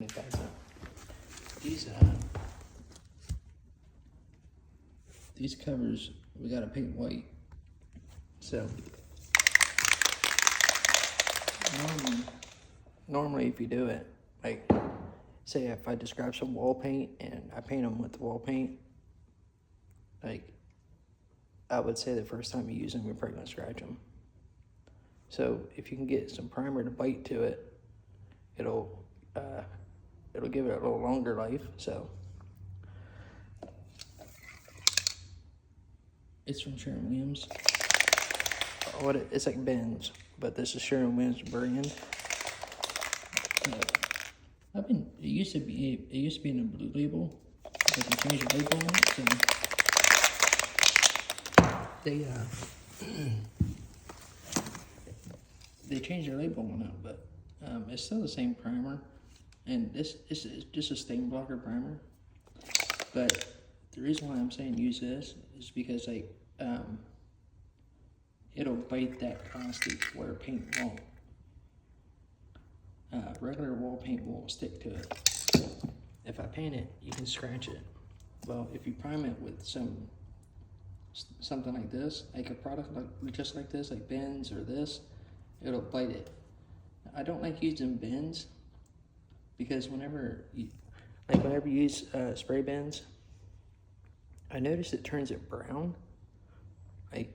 These covers we gotta paint white. So normally if you do it, like say if I just grab some wall paint and I paint them with the wall paint, like I would say the first time you use them, you're probably gonna scratch them. So if you can get some primer to bite to it, it'll give it a little longer life. So it's from Sherwin-Williams. It's like Ben's, but this is Sherwin-Williams brand. It used to be in a blue label, but they changed the label on it. So they changed their label on it, but it's still the same primer. And this is just a stain blocker primer. But the reason why I'm saying use this is because like it'll bite that plastic where paint won't. Regular wall paint won't stick to it. If I paint it, you can scratch it. Well, if you prime it with something like this, like a product just like this, like Ben's or this, it'll bite it. I don't like using Ben's because whenever you use spray Ben's, I notice it turns it brown. Like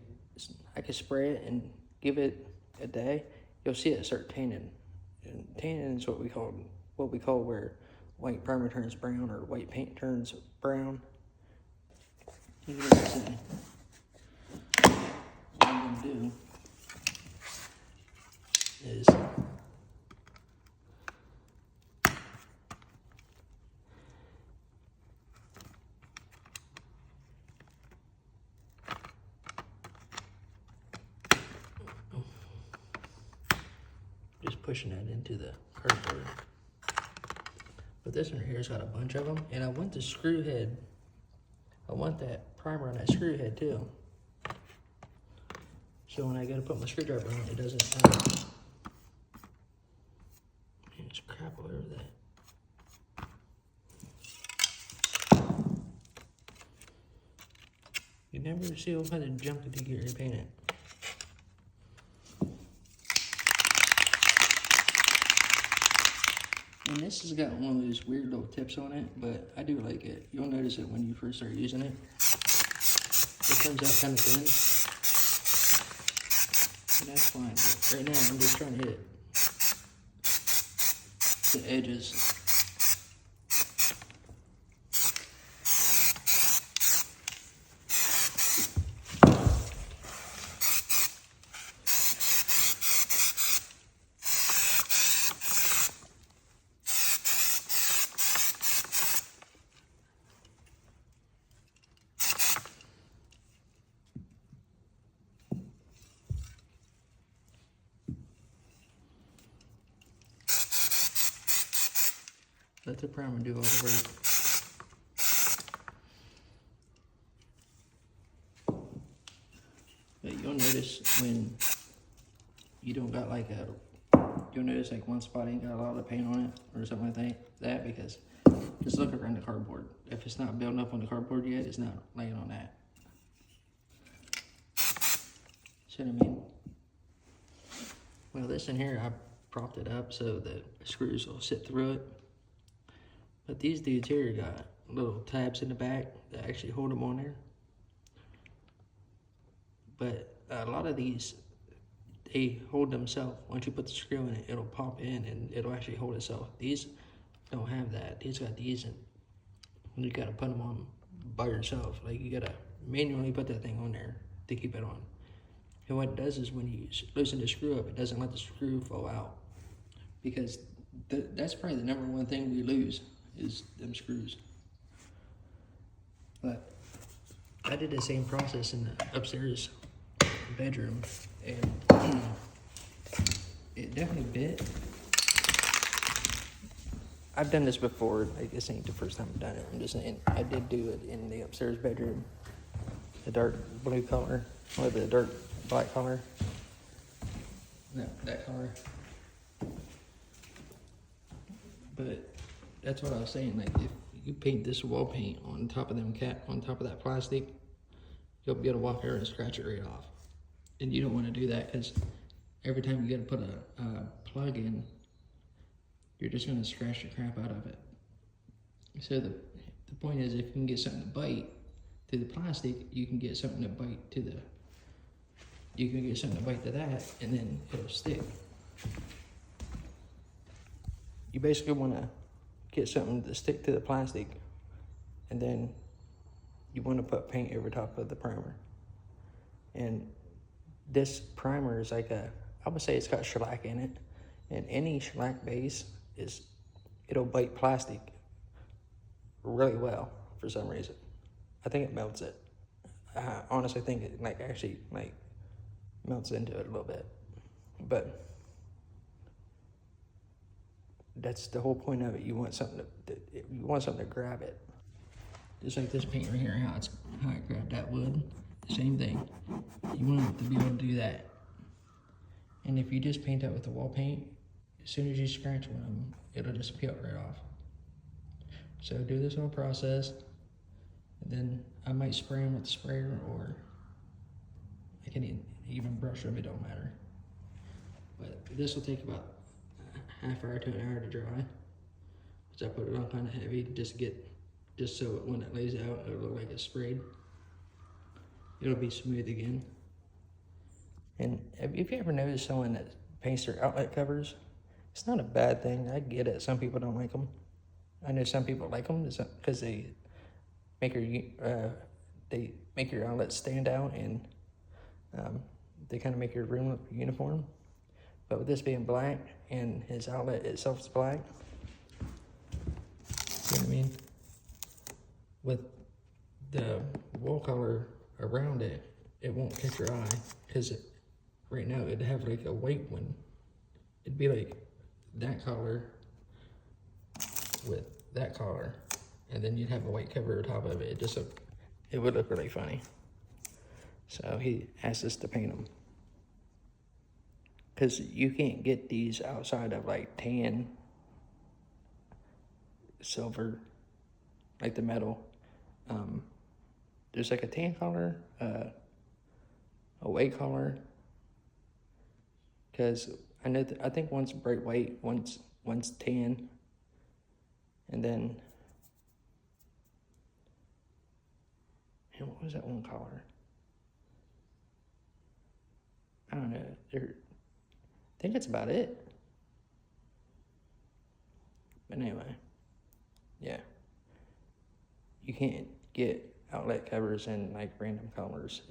I could spray it and give it a day, you'll see it start tanning. And tanning is what we call where white primer turns brown or white paint turns brown. You can see what I'm gonna do is just pushing that into the cardboard. But this one here's got a bunch of them, and I want the screw head. I want that primer on that screw head too. So when I go to put my screwdriver on it, doesn't man, there's crap all over that. You never see all kinds of junk that you get repainted. And this has got one of those weird little tips on it, but I do like it. You'll notice it when you first start using it. It comes out kind of thin. And that's fine. But right now, I'm just trying to hit the edges. Let the primer do all the work. But you'll notice when you don't got like you'll notice like one spot ain't got a lot of paint on it or something like that because just look around the cardboard. If it's not building up on the cardboard yet, it's not laying on that. See what I mean? Well, this in here, I propped it up so the screws will sit through it. But these dudes here got little tabs in the back that actually hold them on there. But a lot of these, they hold themselves. Once you put the screw in it, it'll pop in and it'll actually hold itself. These don't have that. These got these and you gotta put them on by yourself. Like you gotta manually put that thing on there to keep it on. And what it does is when you loosen the screw up, it doesn't let the screw fall out. Because that's probably the number one thing we lose is them screws. But I did the same process in the upstairs bedroom, and it definitely bit. I've done this before. Like, this ain't the first time I've done it. I'm just saying I did do it in the upstairs bedroom. The dark blue color, or the dark black color. No, that color. But that's what I was saying. Like if you paint this wall paint on top of on top of that plastic, you'll be able to walk over and scratch it right off. And you don't want to do that because every time you got to put a plug in, you're just going to scratch the crap out of it. So the point is, if you can get something to bite to the plastic, you can get something to bite to the. You can get something to bite to that, and then it'll stick. You basically want to get something to stick to the plastic, and then you want to put paint over top of the primer. And this primer is like I would say it's got shellac in it, and any shellac base it'll bite plastic really well for some reason. I think it melts it. I honestly think it actually melts into it a little bit, but that's the whole point of it. You want something to grab it. Just like this paint right here, how it grabbed that wood. Same thing. You want it to be able to do that. And if you just paint that with the wall paint, as soon as you scratch one of them, it'll just peel right off. So do this whole process, and then I might spray them with the sprayer, or I can even brush them, it don't matter. But this will take about half hour to an hour to dry. So I put it on kind of heavy just so when it lays out, it'll look like it's sprayed. It'll be smooth again. And if you ever notice someone that paints their outlet covers, it's not a bad thing. I get it. Some people don't like them. I know some people like them because they make your outlet stand out, and they kind of make your room look uniform. But with this being black and his outlet itself is black, you know what I mean? With the wall color around it, it won't catch your eye, because right now it'd have like a white one. It'd be like that color with that color, and then you'd have a white cover on top of it. It would look really funny. So he asked us to paint them, because you can't get these outside of like tan, silver, like the metal. There's like a tan color, a white color, because I think one's bright white, one's tan, and then, and what was that one color? I don't know. I think that's about it. But anyway, yeah. You can't get outlet covers in like random colors.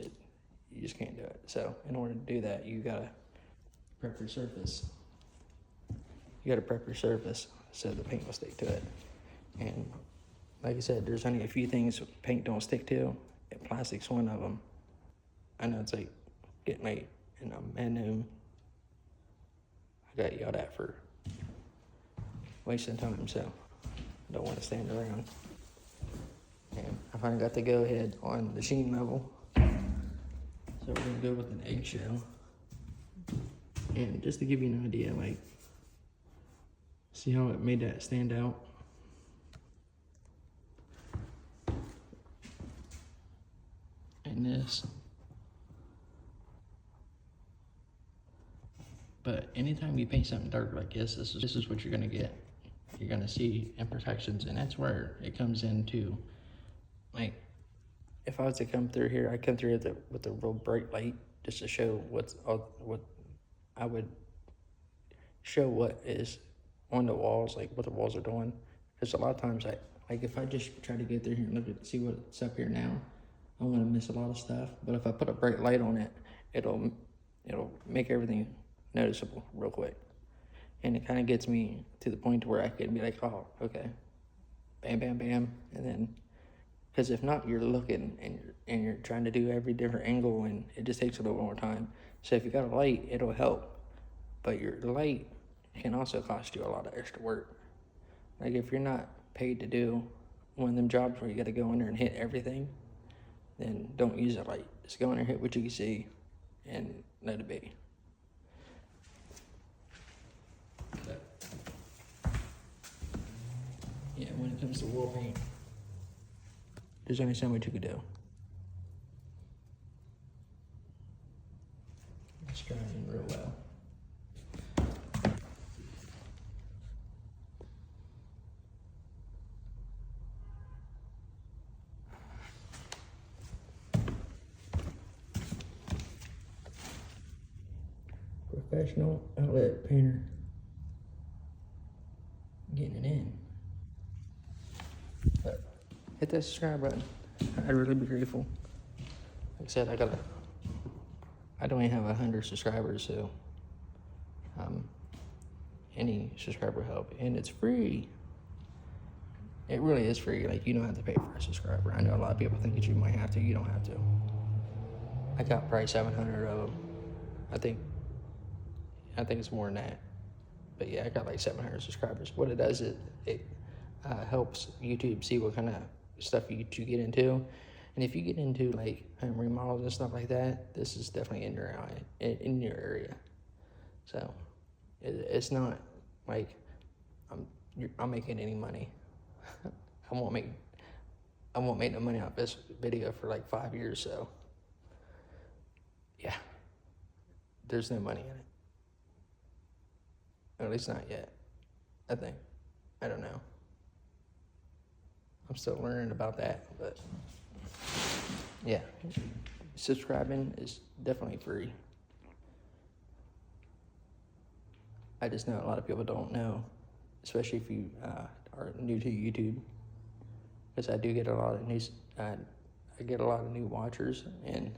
You just can't do it. So in order to do that, you gotta prep your surface. You gotta prep your surface so the paint will stick to it. And like I said, there's only a few things paint don't stick to, and plastic's one of them. I know it's like getting late, and I'm at noon. I got yelled at for wasting time, so I don't want to stand around. And I finally got the go ahead on the sheen level. So we're gonna go with an eggshell. And just to give you an idea, like, see how it made that stand out? And this. But anytime you paint something dark like this is what you're gonna get. You're gonna see imperfections, and that's where it comes into, like, if I was to come through here, I'd come through with a real bright light just to show what I would show what is on the walls, like what the walls are doing. Because a lot of times, like if I just try to get through here and see what's up here now, I'm gonna miss a lot of stuff. But if I put a bright light on it, it'll make everything noticeable real quick. And it kind of gets me to the point where I can be like, oh, okay, bam, bam, bam, and then, because if not, you're looking and you're trying to do every different angle, and it just takes a little more time. So if you got a light, it'll help, but your light can also cost you a lot of extra work. Like if you're not paid to do one of them jobs where you got to go in there and hit everything, then don't use a light. Just go in there, hit what you can see, and let it be. yeah, when it comes to wall paint, there's only so much you could do. It's drying real well. Professional outlet painter. Getting it in. But hit that subscribe button. I'd really be grateful. Like I said, I don't even have 100 subscribers, so any subscriber help, and it's free. It really is free. Like, you don't have to pay for a subscriber. I know a lot of people think that you might have to. You don't have to. I got probably 700 of them. I think it's more than that. But yeah, I got like 700 subscribers. What it does is it helps YouTube see what kind of stuff you get into. And if you get into like remodels and stuff like that, this is definitely in your area. So it's not like I'm making any money. I won't make no money off this video for like 5 years. So yeah, there's no money in it. Or at least not yet, I think. I don't know. I'm still learning about that, but yeah, subscribing is definitely free. I just know a lot of people don't know, especially if you are new to YouTube, because I do get a lot of I get a lot of new watchers and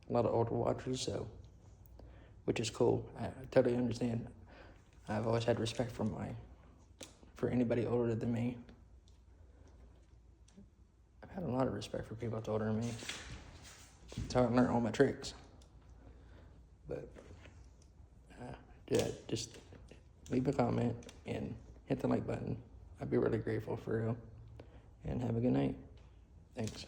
a lot of older watchers, so, which is cool. I totally understand. I've always had respect for anybody older than me. I've had a lot of respect for people that's older than me. That's how I learned all my tricks. But yeah, just leave a comment and hit the like button. I'd be really grateful for real. And have a good night. Thanks.